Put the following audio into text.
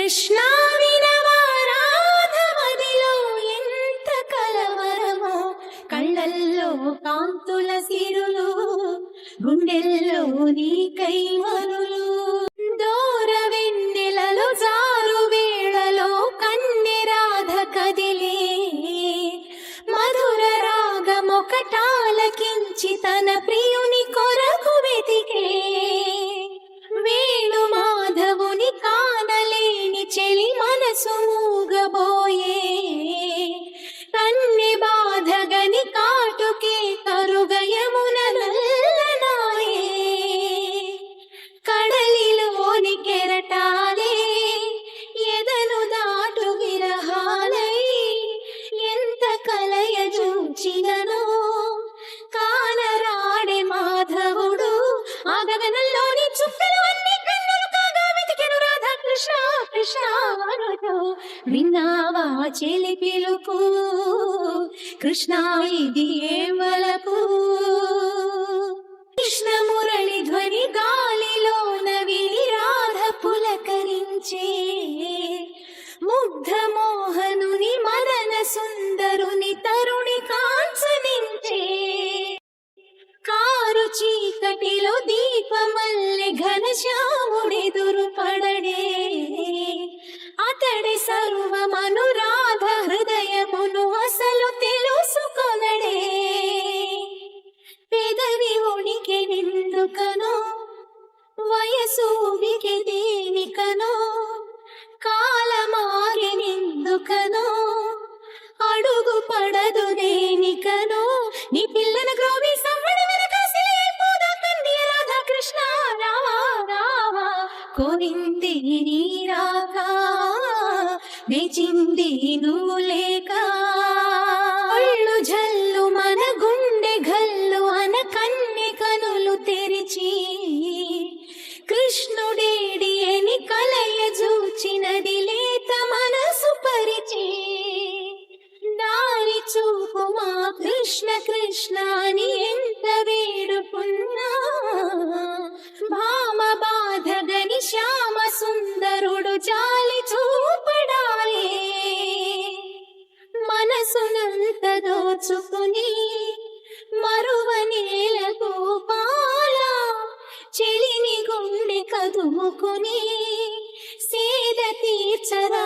కృష్ణ వినవా రాధమదిలో ఎంత కలవరమో, కళ్ళల్లో కాంతుల సిరులు, గుండెల్లో నీకై మరులు. దూర వెన్నెలలో జారు వేళలో కన్నె రాధ కదిలే, మధుర రాగమొకటాలకించి తన ప్రియుని కొరకు వెతికే. వేణు మాధవుని కానలేని చెలి మనసు మూగబోయే, కన్నె బాధగని కాటుకే కరుగయమున నల్లనాయే. కడలిలోని కెరటాలే ఎదను దాటు విరహాలై, ఎంత కలయ చూచిననో కానరాడే మాధవుడు. ఆ గగనంలోని చుక్కలు అన్ని కన్నులు కాగా వెతికెను రాధా కృష్ణ కృష్ణ అనుచు. విన్నావా చెలి పిలుపు, కృష్ణ ఇది ఏ వలపు. కృష్ణ మురళి ధ్వని గాలిలోన విని రాధ పులకరించే, ముగ్ధ మోహనుని మదన సుందరుని తరుణి కాంచనించే. కారు చీకటిలో దీపమల్లె ఘనశ్యాముడెదురు పడడే, అతడి సర్వమను రాధ హృదయమును అసలు తెలుసుకొనడే. పెదవి ఉనికి నిందుకనో, వయసు ఉనికి దేనికనో, కాలమాగి నిందుకనో, అడుగు పడదు దేనికనో. నీ పిల్లన గ్రోవి సవ్వడి వెనకాసిలేపోదా కన్య రాధా కృష్ణ రావా రావా. కోరింది నీ రాక, వేచింది నువ్వు లేక. ఒళ్ళు జల్లు మన గుండె గల్లు అన కన్నె కనులు తెరిచి, కృష్ణుడేడి అని కలయ చూచినది లేత మనసు పరిచి. దారి చూపు మా కృష్ణ కృష్ణ అని ఎంత వేడుకున్నా, భామ బాధగని శ్యామ సుందరుడు జాలి చూపడాలే. మనసునంత దోచుకుని మరువనేల గోపాల, చెలిని గుండె కదుముకుని సేద తీర్చరా